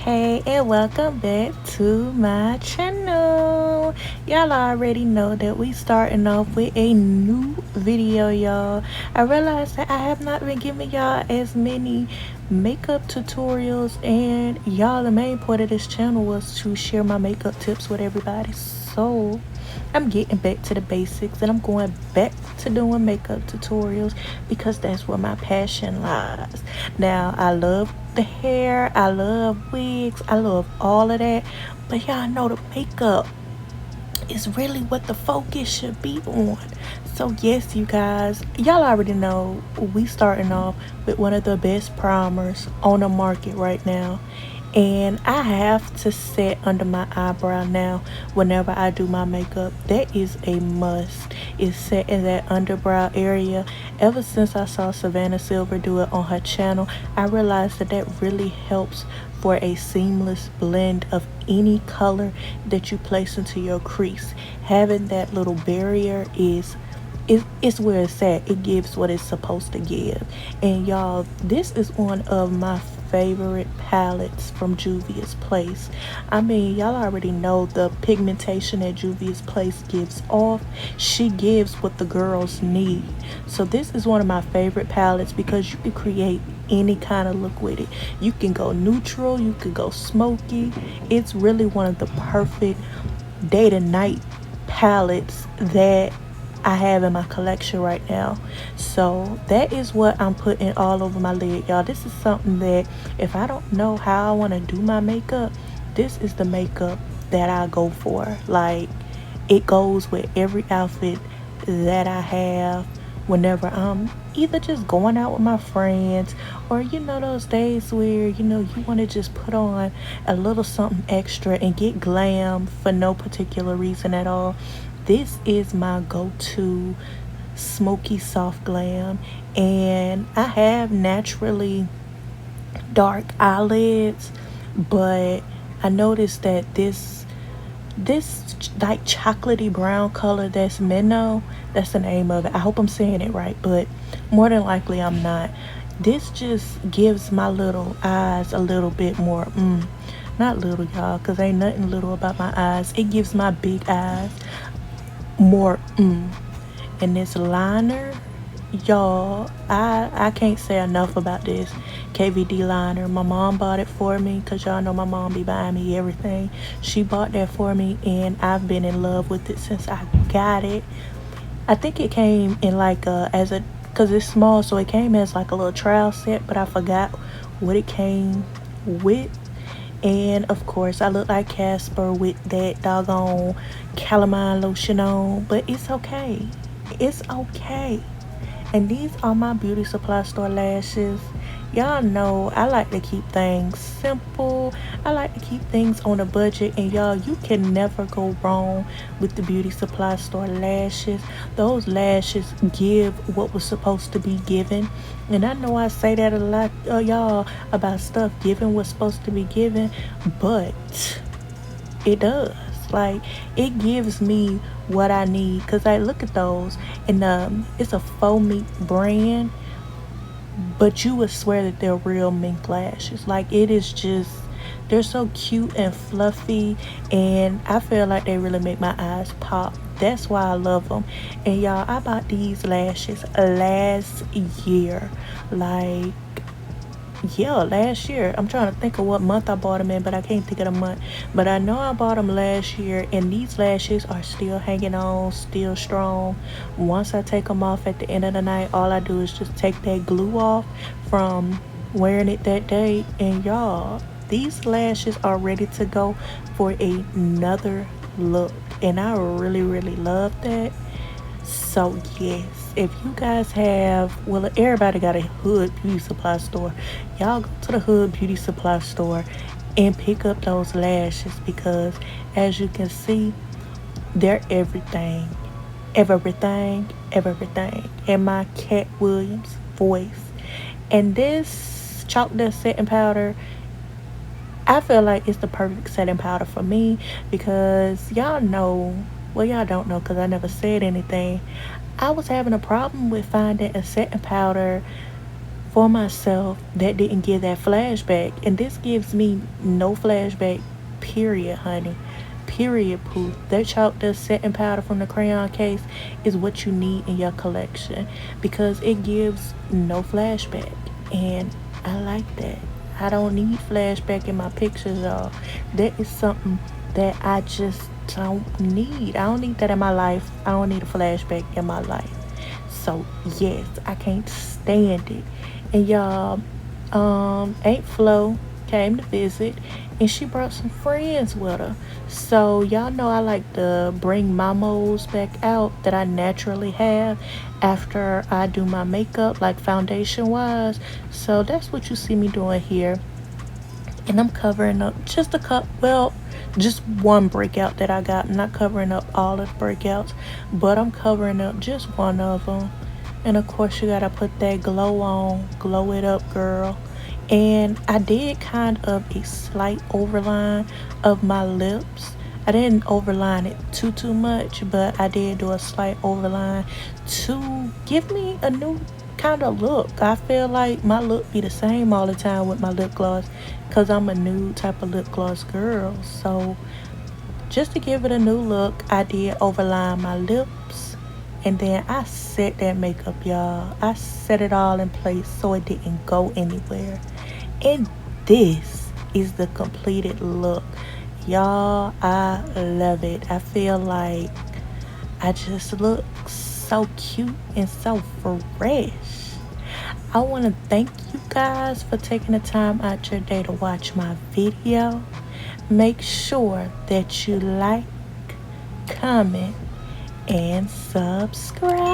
Hey, and welcome back to my channel. Y'all already know that we starting off with a new video, y'all. I realized that I have not been giving y'all as many makeup tutorials, and y'all, the main point of this channel was to share my makeup tips with everybody. So I'm getting back to the basics, and I'm going back to doing makeup tutorials because that's where my passion lies. Now, I love the hair, I love wigs, I love all of that, but y'all know the makeup is really what the focus should be on. So yes, you guys, y'all already know we starting off with one of the best primers on the market right now, and I have to set under my eyebrow now whenever I do my makeup. That is a must, is set in that underbrow area. Ever since I saw Savannah Silver do it on her channel, I realized that that really helps for a seamless blend of any color that you place into your crease. Having that little barrier it's where it's at. It gives what it's supposed to give. And y'all, this is one of my favorite palettes from Juvia's Place. I mean, y'all already know the pigmentation that Juvia's Place gives off. She gives what the girls need. So this is one of my favorite palettes because you can create any kind of look with it. You can go neutral, you could go smoky. It's really one of the perfect day to night palettes that I have in my collection right now. So that is what I'm putting all over my lid, y'all. This is something that if I don't know how I want to do my makeup, this is the makeup that I go for. Like, it goes with every outfit that I have whenever I'm either just going out with my friends, or those days where you want to just put on a little something extra and get glam for no particular reason at all. This is my go-to smoky soft glam, and I have naturally dark eyelids, but I noticed that this like chocolatey brown color, that's Minnow, that's the name of it. I hope I'm saying it right, but more than likely I'm not. This just gives my little eyes a little bit more not little, y'all, because ain't nothing little about my eyes. It gives my big eyes more and this liner, y'all, I can't say enough about this KVD liner. My mom bought it for me because y'all know my mom be buying me everything. She bought that for me, and I've been in love with it since I got it. I think it came in like because it's small, so it came as like a little trial set, but I forgot what it came with. And of course I look like Casper with that doggone Calamine lotion on, but it's okay. It's okay. And these are my beauty supply store lashes. Y'all know I like to keep things simple. I like to keep things on a budget, and y'all, you can never go wrong with the beauty supply store lashes. Those lashes give what was supposed to be given, and I know I say that a lot, y'all, about stuff giving what's supposed to be given, but it does. Like, it gives me what I need, because I look at those, and it's a Fauxmink brand, but you would swear that they're real mink lashes. Like, it is just, they're so cute and fluffy, and I feel like they really make my eyes pop. That's why I love them. And y'all, I bought these lashes last year. Like, yeah, last year. I'm trying to think of what month I bought them in, but I can't think of the month. But I know I bought them last year, and these lashes are still hanging on, still strong. Once I take them off at the end of the night, all I do is just take that glue off from wearing it that day, and y'all, these lashes are ready to go for another look, and I really love that. So yes, if you guys have, well, everybody got a hood beauty supply store. Y'all go to the hood beauty supply store and pick up those lashes, because as you can see, they're everything in my Cat Williams voice. And this chalk dust setting powder, I feel like it's the perfect setting powder for me, because y'all know, well, y'all don't know because I never said anything, I was having a problem with finding a setting powder for myself that didn't give that flashback. And this gives me no flashback, period, honey. Period, poo. That chalk dust setting powder from the Crayon case is what you need in your collection because it gives no flashback. And I like that. I don't need flashback in my pictures, y'all. That is something that I just don't need. I don't need that in my life. I don't need a flashback in my life. So yes, I can't stand it. And y'all, Aunt Flo came to visit and she brought some friends with her. So y'all know I like to bring my moles back out that I naturally have after I do my makeup, like foundation wise. So that's what you see me doing here. And I'm covering up just a cup, well, just one breakout that I got. I'm not covering up all of the breakouts, but I'm covering up just one of them. And of course you gotta put that glow on, glow it up, girl. And I did kind of a slight overline of my lips. I didn't overline it too much, but I did do a slight overline to give me a new kind of look. I feel like my look be the same all the time with my lip gloss because I'm a nude type of lip gloss girl. So just to give it a new look, I did overline my lips. And then I set that makeup, y'all. I set it all in place so it didn't go anywhere. And this is the completed look. Y'all, I love it. I feel like I just look so cute and so fresh. I want to thank you guys for taking the time out your day to watch my video. Make sure that you like, comment, and subscribe.